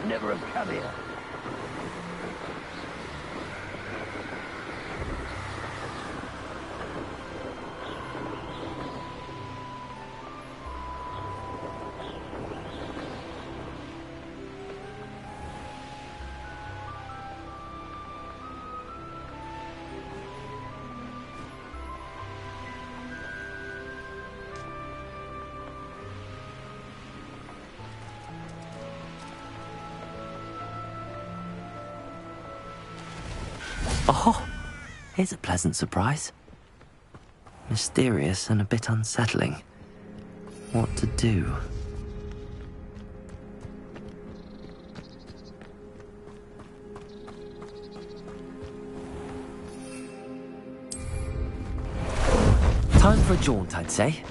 never have come here. Oh, here's a pleasant surprise. Mysterious and a bit unsettling. What to do? Time for a jaunt, I'd say.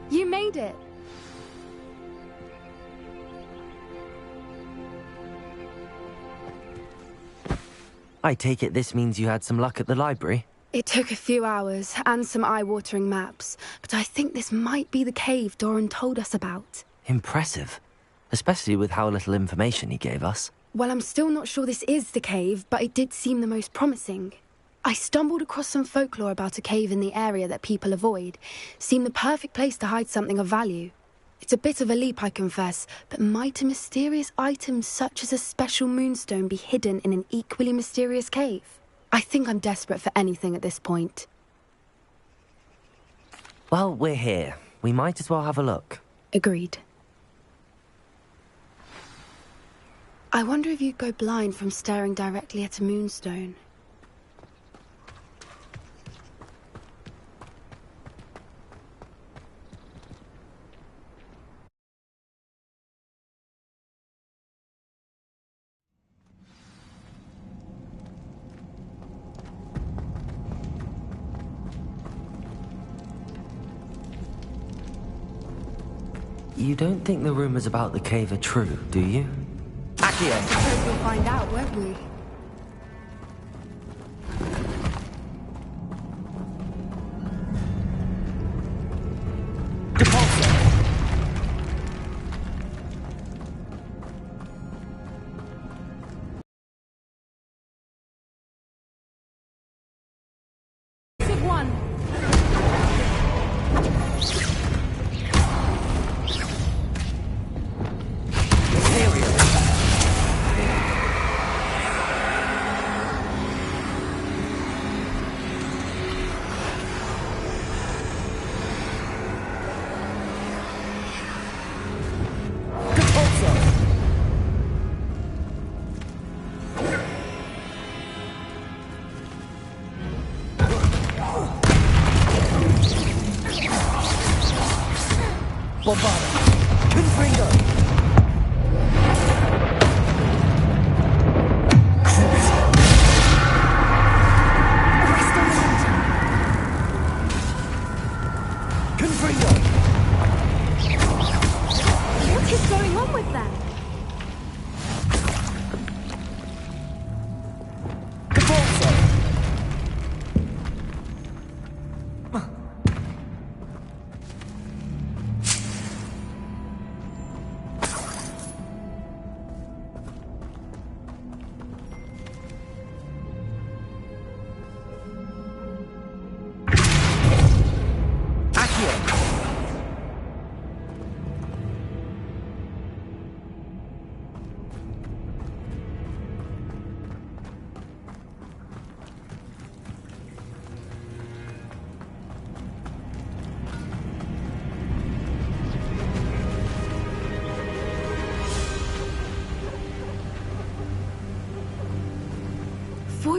You made it! I take it this means you had some luck at the library? It took a few hours and some eye-watering maps, but I think this might be the cave Doran told us about. Impressive. Especially with how little information he gave us. Well, I'm still not sure this is the cave, but it did seem the most promising. I stumbled across some folklore about a cave in the area that people avoid. Seemed the perfect place to hide something of value. It's a bit of a leap, I confess, but might a mysterious item such as a special moonstone be hidden in an equally mysterious cave? I think I'm desperate for anything at this point. Well, we're here. We might as well have a look. Agreed. I wonder if you'd go blind from staring directly at a moonstone. You don't think the rumors about the cave are true, do you? I hope we'll find out, won't we?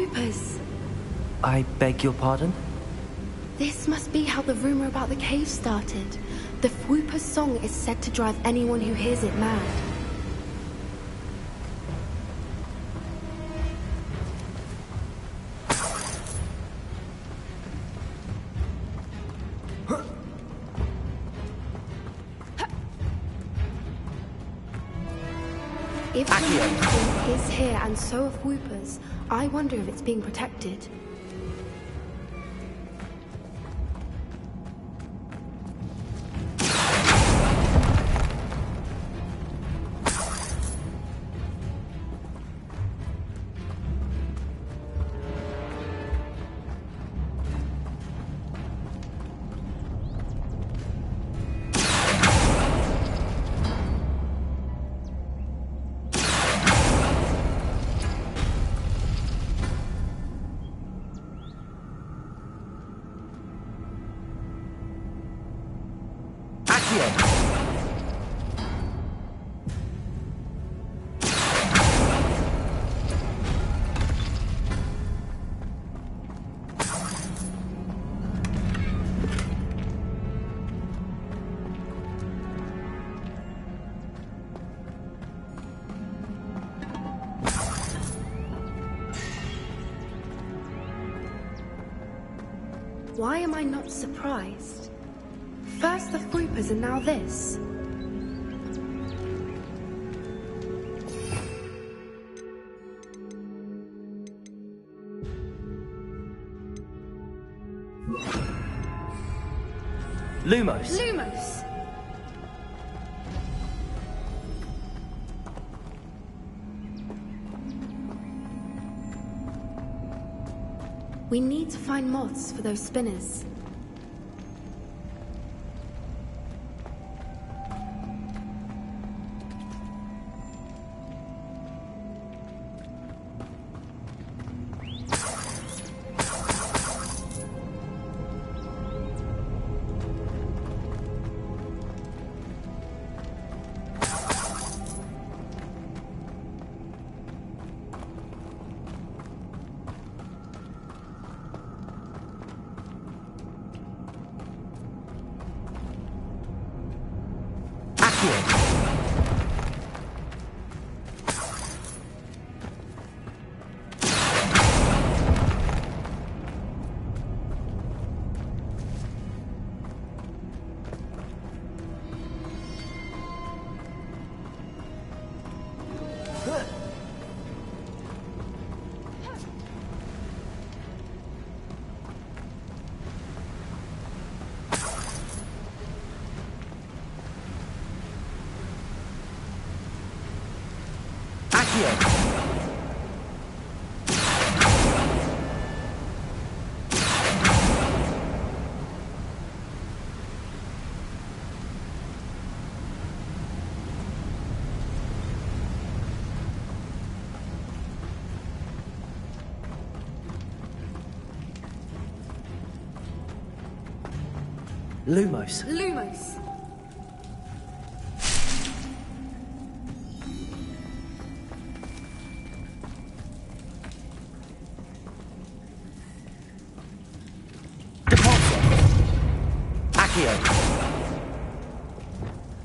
Whoopers! I beg your pardon? This must be how the rumor about the cave started. The Whoopers song is said to drive anyone who hears it mad. If the mountain is here and so of Whoopers, I wonder if it's being protected. Why am I not surprised? First the Whoopers and now this. Lumos! Lumos! We need to find moths for those spinners. Lumos. Lumos!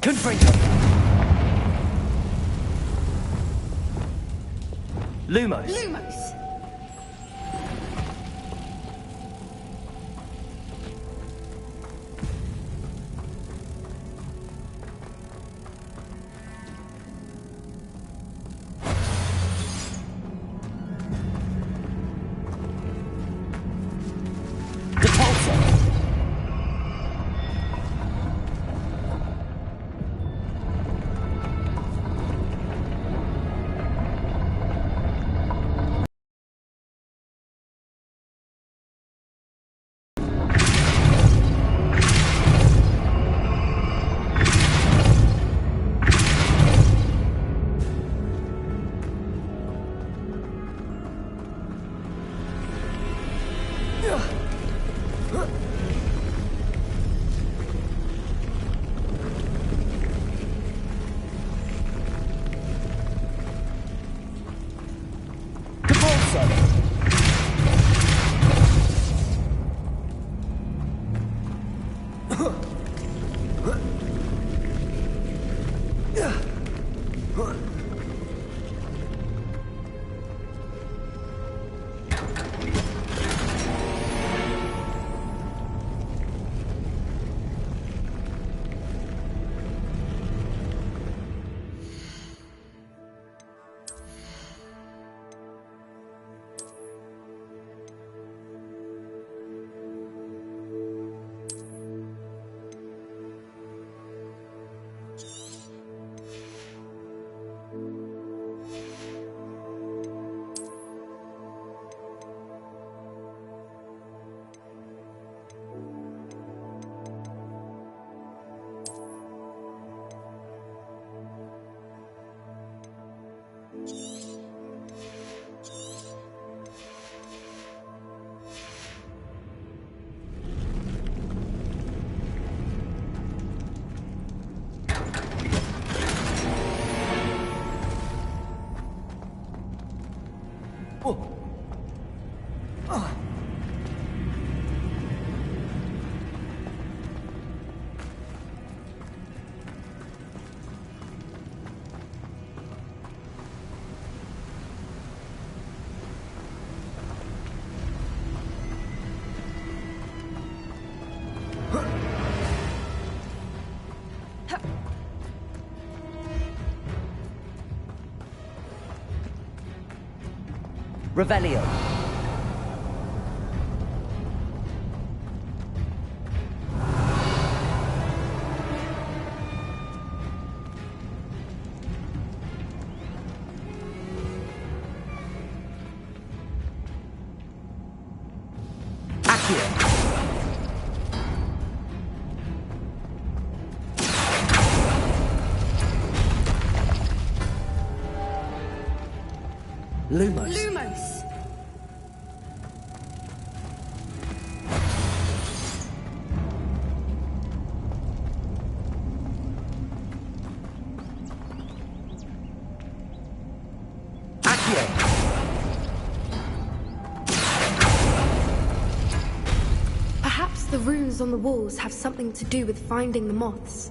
Confringo. Lumos. Lumos! Revelio. Accio. Lumos. Lumos! Accio. Perhaps the runes on the walls have something to do with finding the moths.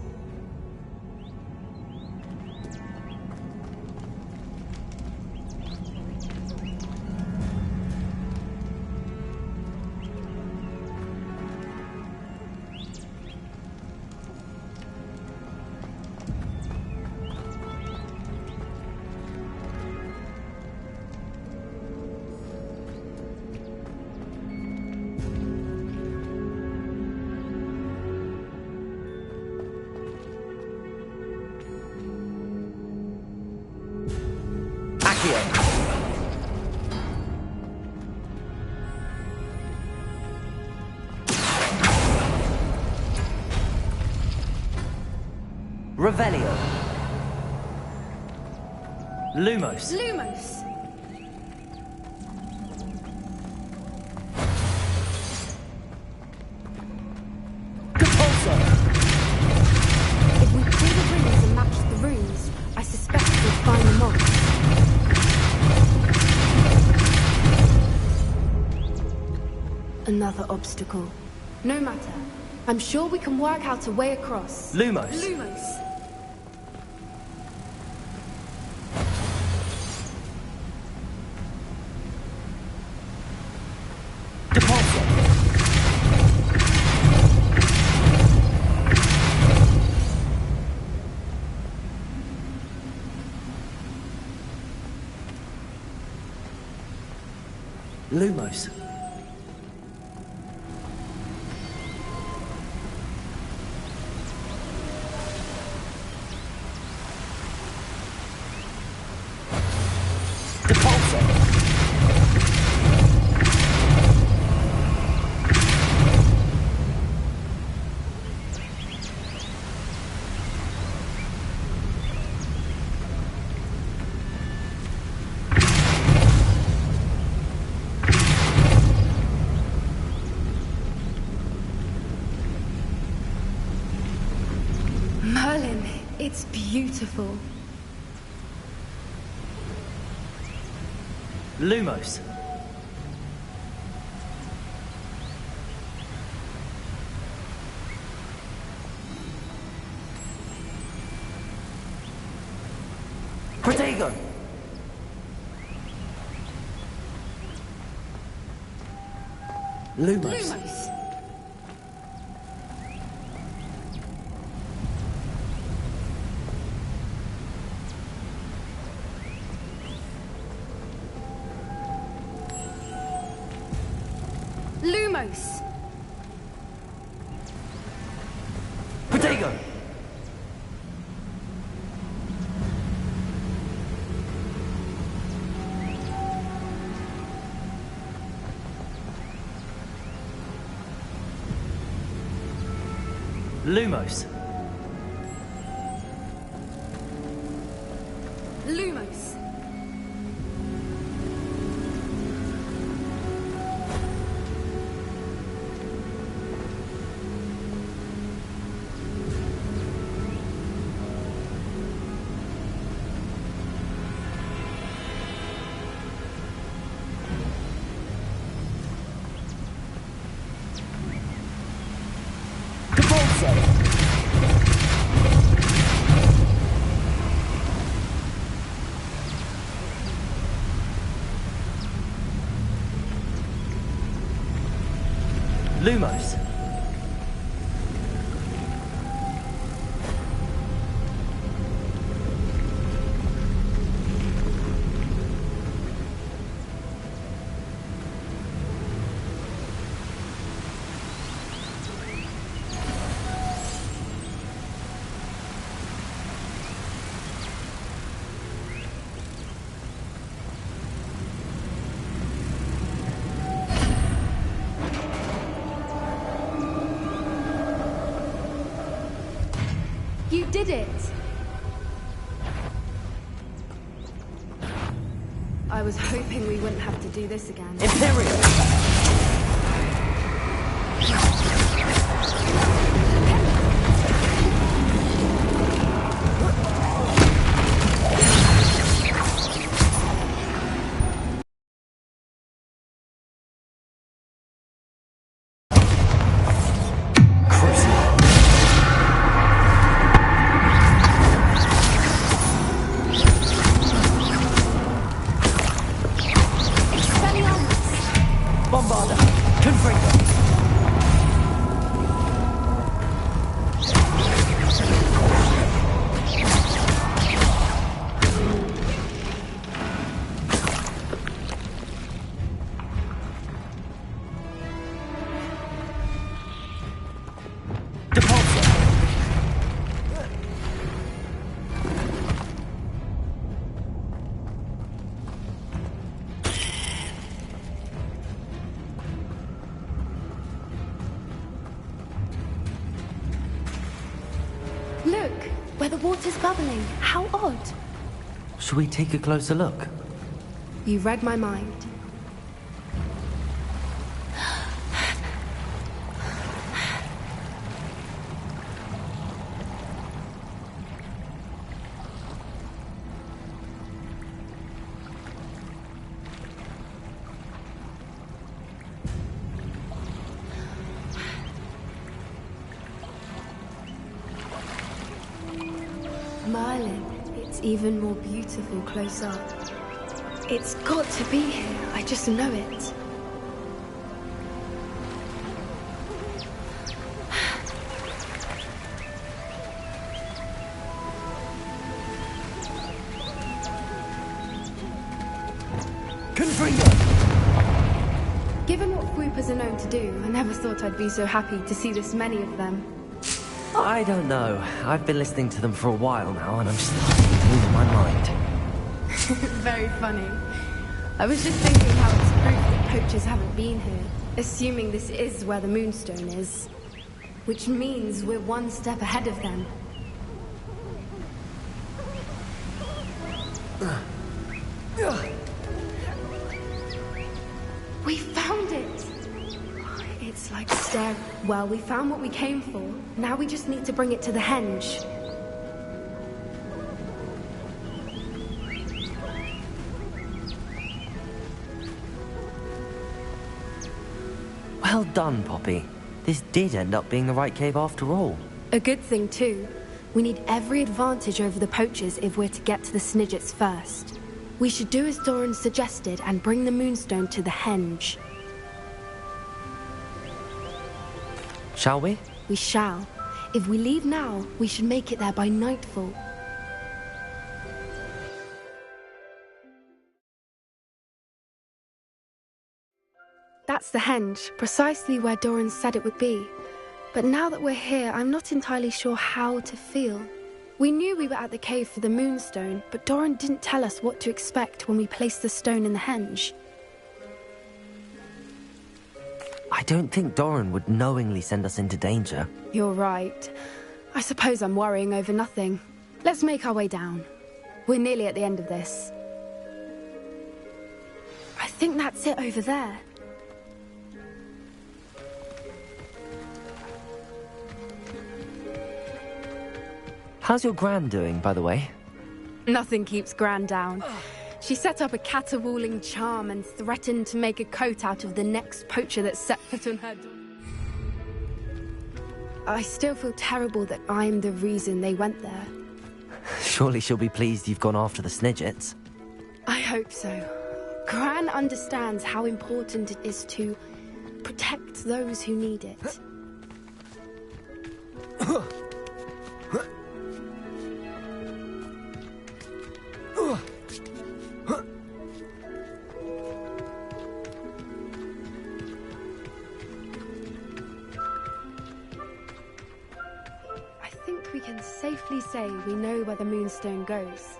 Revelio. Lumos. Lumos! Compulso. If we pull the rings and match the runes, I suspect we'll find the moths. Another obstacle. No matter. I'm sure we can work out a way across. Lumos. Lumos! Compulso. Lumos. Merlin, it's beautiful. Lumos. Protego. Lumos. Lumos! Lumos! Protego. Lumos. Lumos! Lumos. You did it! I was hoping we wouldn't have to do this again. Imperial! Bombarder! Confringo! Look, where the water's bubbling. How odd. Should we take a closer look? You read my mind. Merlin, it's even more beautiful close up. It's got to be here, I just know it. Confringo! Given what Whoopers are known to do, I never thought I'd be so happy to see this many of them. I don't know. I've been listening to them for a while now, and I'm starting to lose my mind. Very funny. I was just thinking how it's proof that poachers haven't been here, assuming this is where the Moonstone is. Which means we're one step ahead of them. We found it! It's like staring. Well, we found what we came for. Now we just need to bring it to the henge. Well done, Poppy. This did end up being the right cave after all. A good thing, too. We need every advantage over the poachers if we're to get to the Snidgets first. We should do as Doran suggested and bring the Moonstone to the henge. Shall we? We shall. If we leave now, we should make it there by nightfall. That's the henge, precisely where Doran said it would be. But now that we're here, I'm not entirely sure how to feel. We knew we were at the cave for the Moonstone, but Doran didn't tell us what to expect when we placed the stone in the henge. I don't think Doran would knowingly send us into danger. You're right. I suppose I'm worrying over nothing. Let's make our way down. We're nearly at the end of this. I think that's it over there. How's your Gran doing, by the way? Nothing keeps Gran down. She set up a caterwauling charm and threatened to make a coat out of the next poacher that set foot on her door. I still feel terrible that I'm the reason they went there. Surely she'll be pleased you've gone after the Snidgets. I hope so. Gran understands how important it is to protect those who need it. I think we can safely say we know where the Moonstone goes.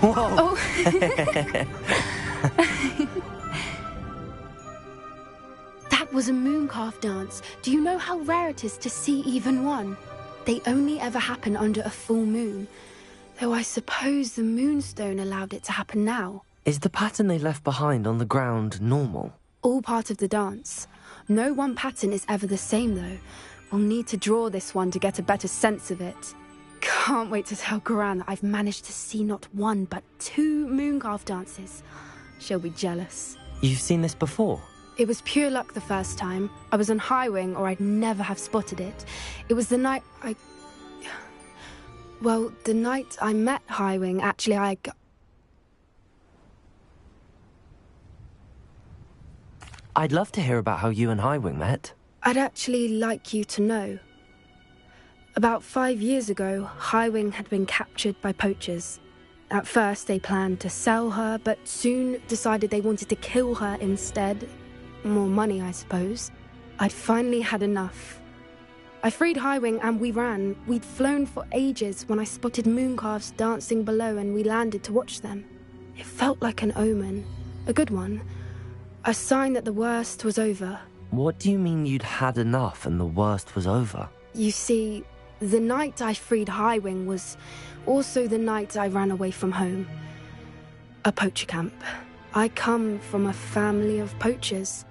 Whoa! Oh. That was a mooncalf dance. Do you know how rare it is to see even one? They only ever happen under a full moon. Though I suppose the Moonstone allowed it to happen now. Is the pattern they left behind on the ground normal? All part of the dance. No one pattern is ever the same, though. We'll need to draw this one to get a better sense of it. Can't wait to tell Gran that I've managed to see not one, but 2 mooncalf dances. She'll be jealous. You've seen this before? It was pure luck the first time. I was on Highwing, or I'd never have spotted it. It was the night Well, the night I met Highwing, actually, I'd love to hear about how you and Highwing met. I'd actually like you to know. About 5 years ago, Highwing had been captured by poachers. At first, they planned to sell her, but soon decided they wanted to kill her instead. More money, I suppose. I'd finally had enough. I freed Highwing and we ran. We'd flown for ages when I spotted mooncalves dancing below and we landed to watch them. It felt like an omen. A good one. A sign that the worst was over. What do you mean you'd had enough and the worst was over? You see, the night I freed Highwing was also the night I ran away from home. A poacher camp. I come from a family of poachers.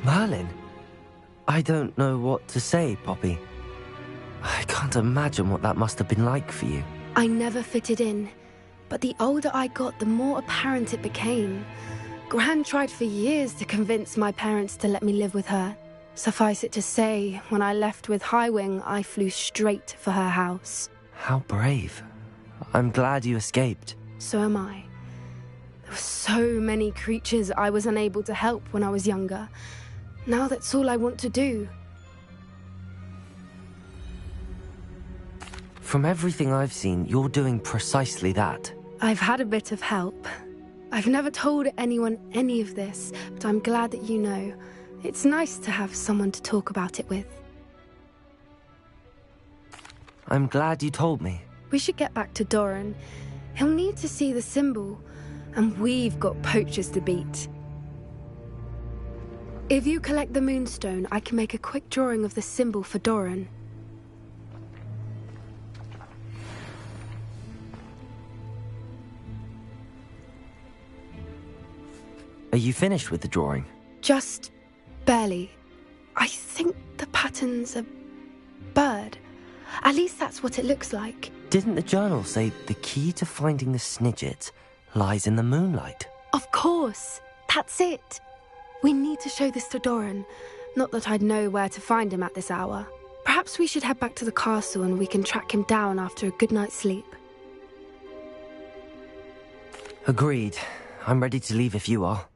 Merlin? I don't know what to say, Poppy. I can't imagine what that must have been like for you. I never fitted in, but the older I got, the more apparent it became. Gran tried for years to convince my parents to let me live with her. Suffice it to say, when I left with Highwing, I flew straight for her house. How brave. I'm glad you escaped. So am I. There were so many creatures I was unable to help when I was younger. Now that's all I want to do. From everything I've seen, you're doing precisely that. I've had a bit of help. I've never told anyone any of this, but I'm glad that you know. It's nice to have someone to talk about it with. I'm glad you told me. We should get back to Doran. He'll need to see the symbol, and we've got poachers to beat. If you collect the Moonstone, I can make a quick drawing of the symbol for Doran. Are you finished with the drawing? Just barely. I think the pattern's a bird. At least that's what it looks like. Didn't the journal say the key to finding the Snidget lies in the moonlight? Of course. That's it. We need to show this to Doran. Not that I'd know where to find him at this hour. Perhaps we should head back to the castle and we can track him down after a good night's sleep. Agreed. I'm ready to leave if you are.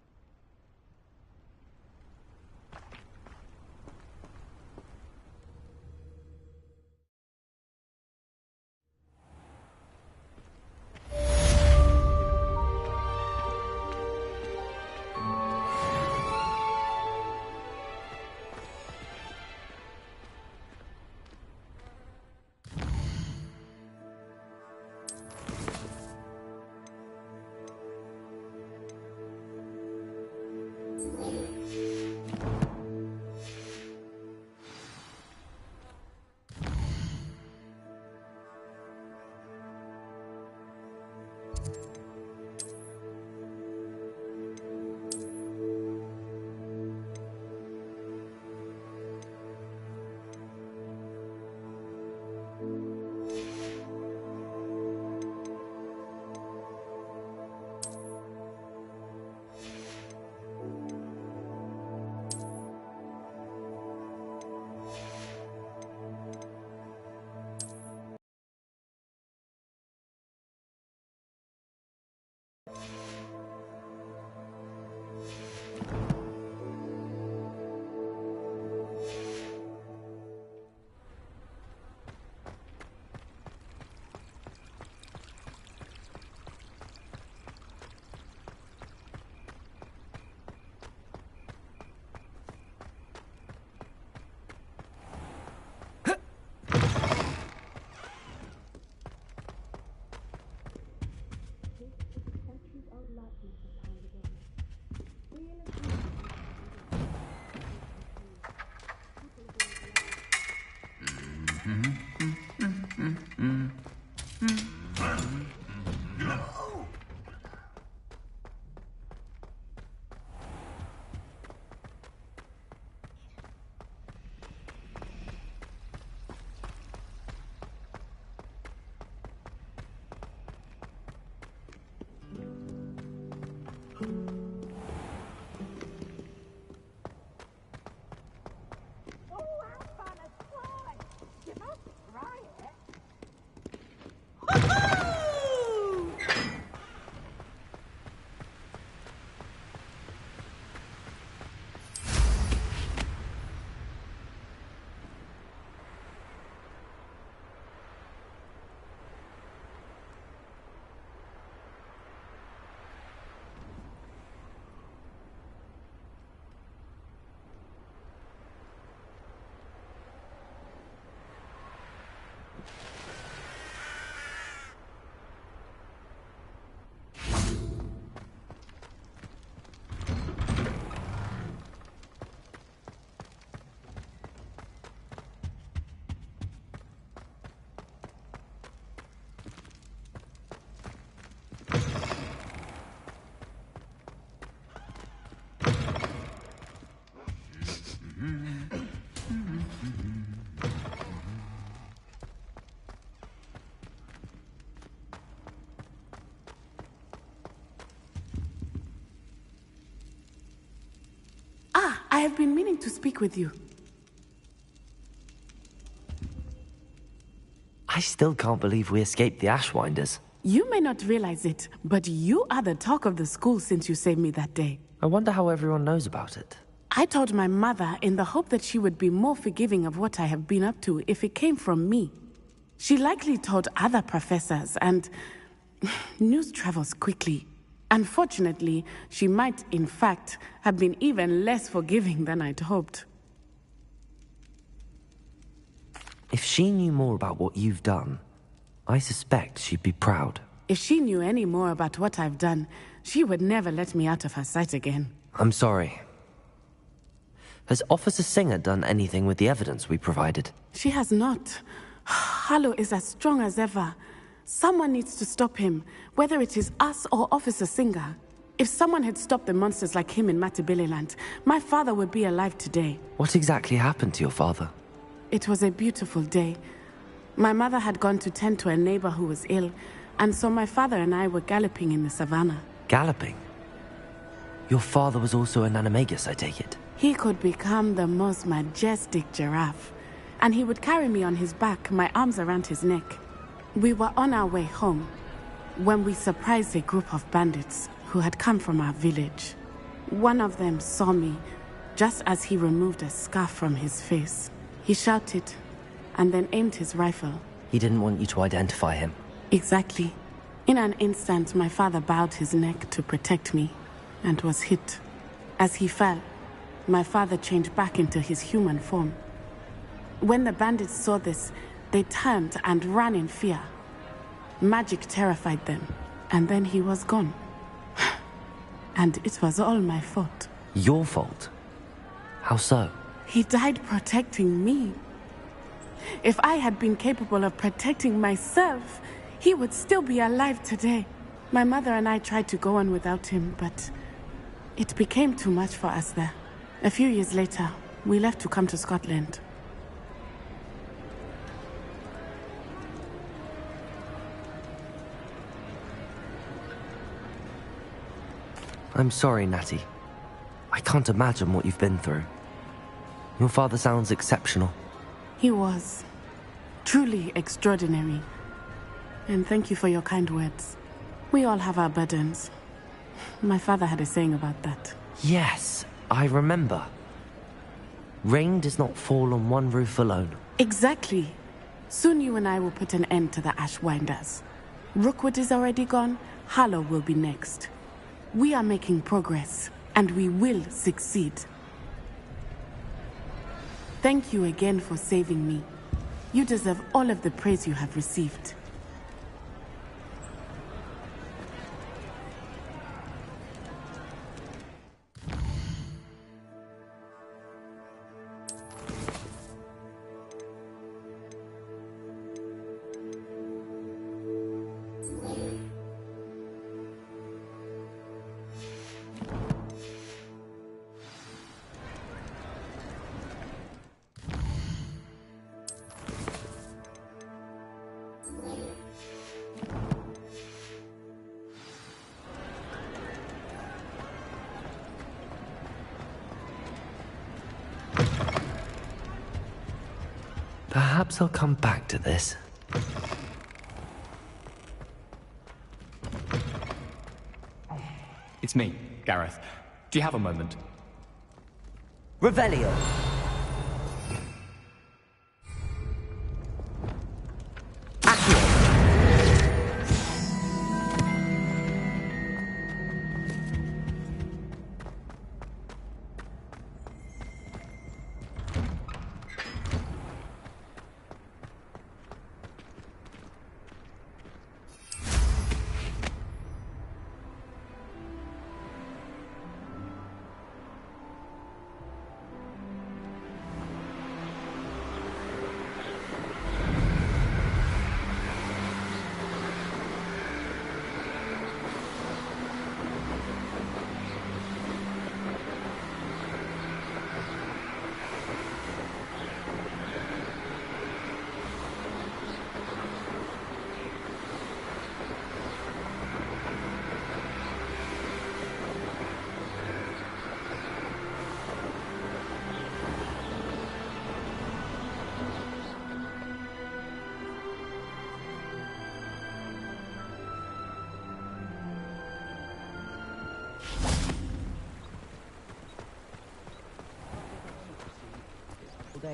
have been meaning to speak with you. I still can't believe we escaped the Ashwinders. You may not realize it, but you are the talk of the school since you saved me that day. I wonder how everyone knows about it. I told my mother in the hope that she would be more forgiving of what I have been up to if it came from me. She likely told other professors, and news travels quickly. Unfortunately, she might, in fact, have been even less forgiving than I'd hoped. If she knew more about what you've done, I suspect she'd be proud. If she knew any more about what I've done, she would never let me out of her sight again. I'm sorry. Has Officer Singer done anything with the evidence we provided? She has not. Harlow is as strong as ever. Someone needs to stop him, whether it is us or Officer Singer. If someone had stopped the monsters like him in Matabeleland, my father would be alive today. What exactly happened to your father? It was a beautiful day. My mother had gone to tend to a neighbor who was ill, and so my father and I were galloping in the savannah. Galloping? Your father was also an animagus, I take it? He could become the most majestic giraffe, and he would carry me on his back, my arms around his neck. We were on our way home when we surprised a group of bandits who had come from our village. One of them saw me just as he removed a scarf from his face. He shouted and then aimed his rifle. He didn't want you to identify him. Exactly. In an instant, my father bowed his neck to protect me and was hit. As he fell, my father changed back into his human form. When the bandits saw this, they turned and ran in fear. Magic terrified them, and then he was gone. And it was all my fault. Your fault? How so? He died protecting me. If I had been capable of protecting myself, he would still be alive today. My mother and I tried to go on without him, but it became too much for us there. A few years later, we left to come to Scotland. I'm sorry, Natty. I can't imagine what you've been through. Your father sounds exceptional. He was. Truly extraordinary. And thank you for your kind words. We all have our burdens. My father had a saying about that. Yes, I remember. Rain does not fall on one roof alone. Exactly. Soon you and I will put an end to the Ashwinders. Rookwood is already gone. Harlow will be next. We are making progress, and we will succeed. Thank you again for saving me. You deserve all of the praise you have received. Perhaps I'll come back to this. It's me, Gareth. Do you have a moment? Revelio!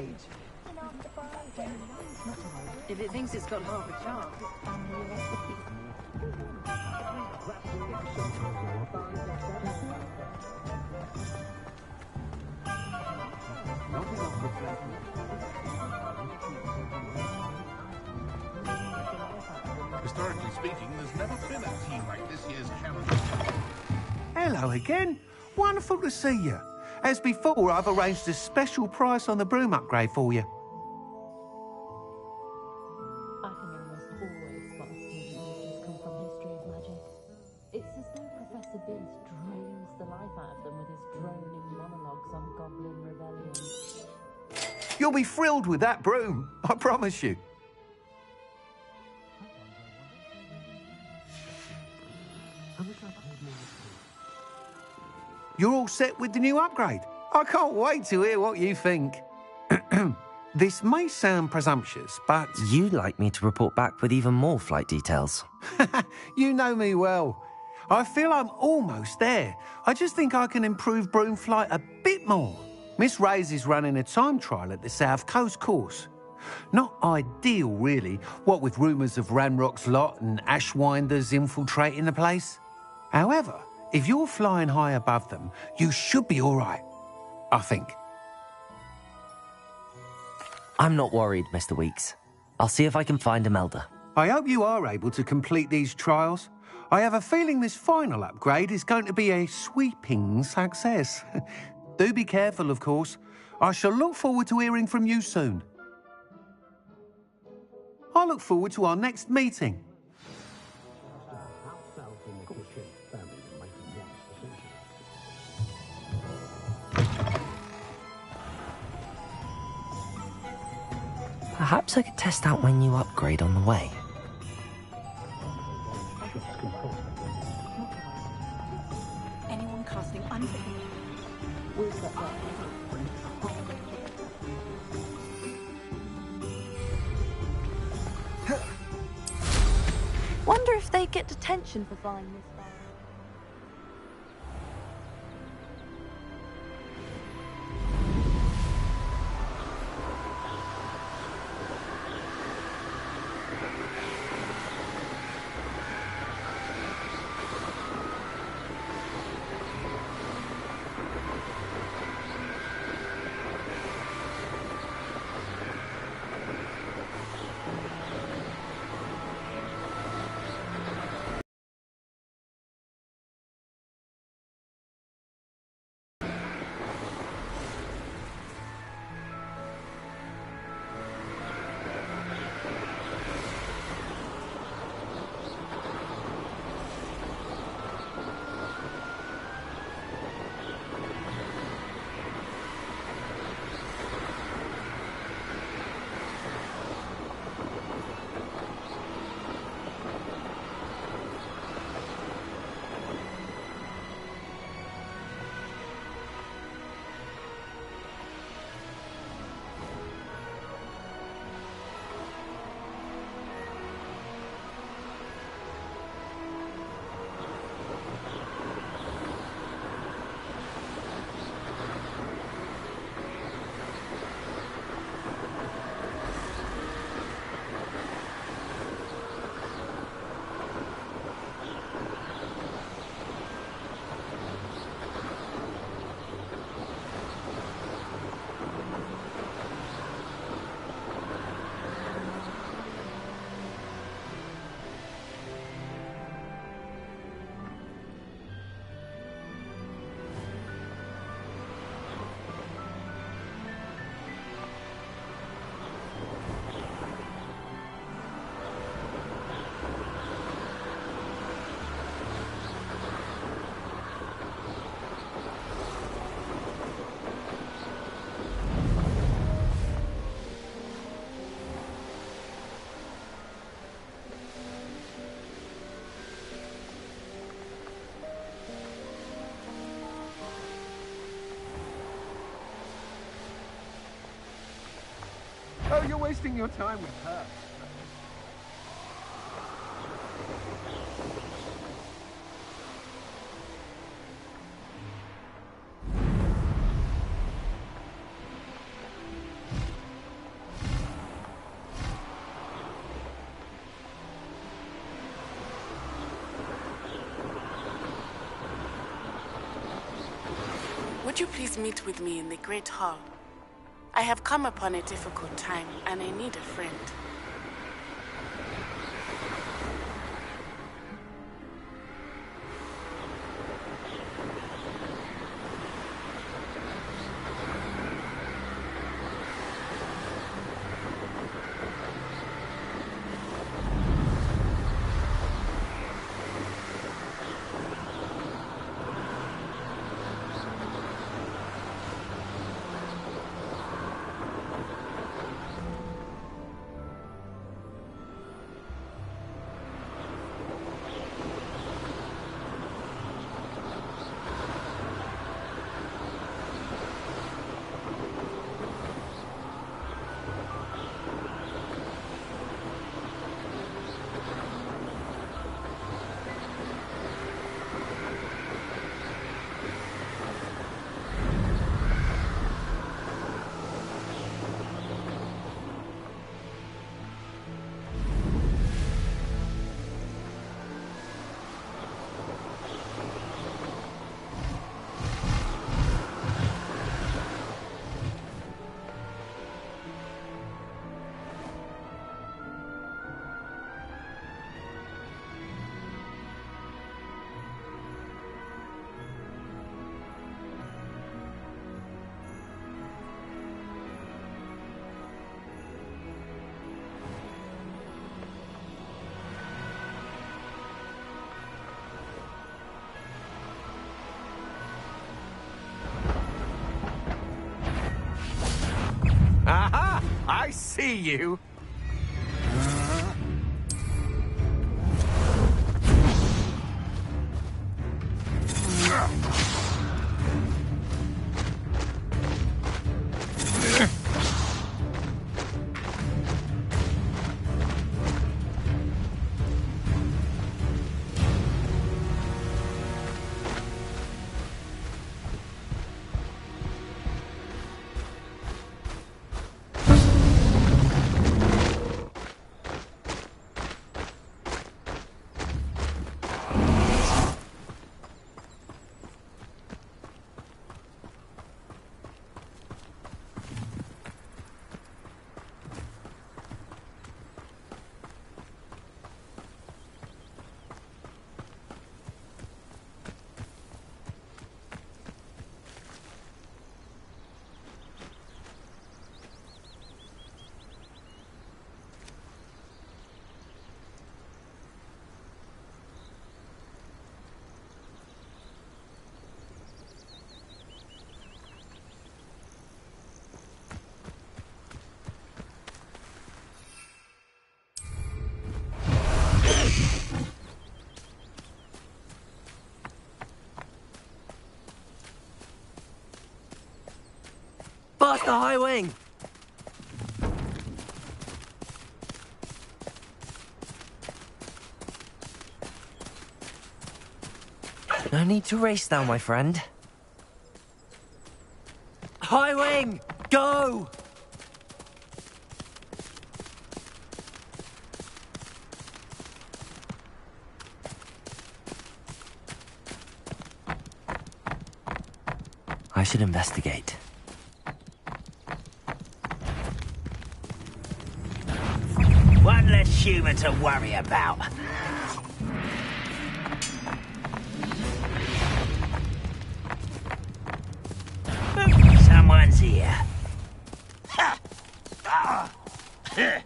stage. If it thinks it's got half a chance, it's family recipe. Historically speaking, there's never been a team like this year's calendar. Hello again. Wonderful to see you. As before, I've arranged a special price on the broom upgrade for you. I can almost always spot a student who's just come from history of magic. It's as though Professor Beast drains the life out of them with his droning monologues on Goblin Rebellion. You'll be thrilled with that broom, I promise you. You're all set with the new upgrade. I can't wait to hear what you think. This may sound presumptuous, but... You'd like me to report back with even more flight details. You know me well. I feel I'm almost there. I just think I can improve broom flight a bit more. Miss Ray's is running a time trial at the South Coast course. Not ideal, really, what with rumours of Ranrock's lot and Ashwinders infiltrating the place. However, if you're flying high above them, you should be all right, I think. I'm not worried, Mr. Weeks. I'll see if I can find Imelda. I hope you are able to complete these trials. I have a feeling this final upgrade is going to be a sweeping success. Do be careful, of course. I shall look forward to hearing from you soon. I look forward to our next meeting. Perhaps I could test out my new upgrade on the way. Anyone casting unfit? Wonder if they get detention for flying this far. Oh, you're wasting your time with her. Would you please meet with me in the Great Hall? I have come upon a difficult time, and I need a friend. Aha! I see you. Faster, High Wing! No need to race now, my friend. High Wing, go! I should investigate. One less human to worry about. Someone's here. Ha! Ah! Huh.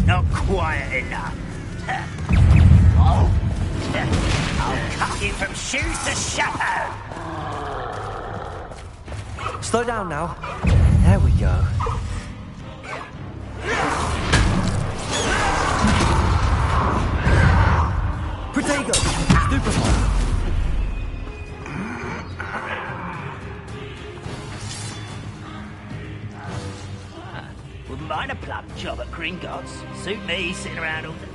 Not quiet enough. Oh, I'll cut you from shoes to shadow. Slow down now. There we go. Protego! Stupefy! Wouldn't mind a plum job at Gringotts. Suit me sitting around all day.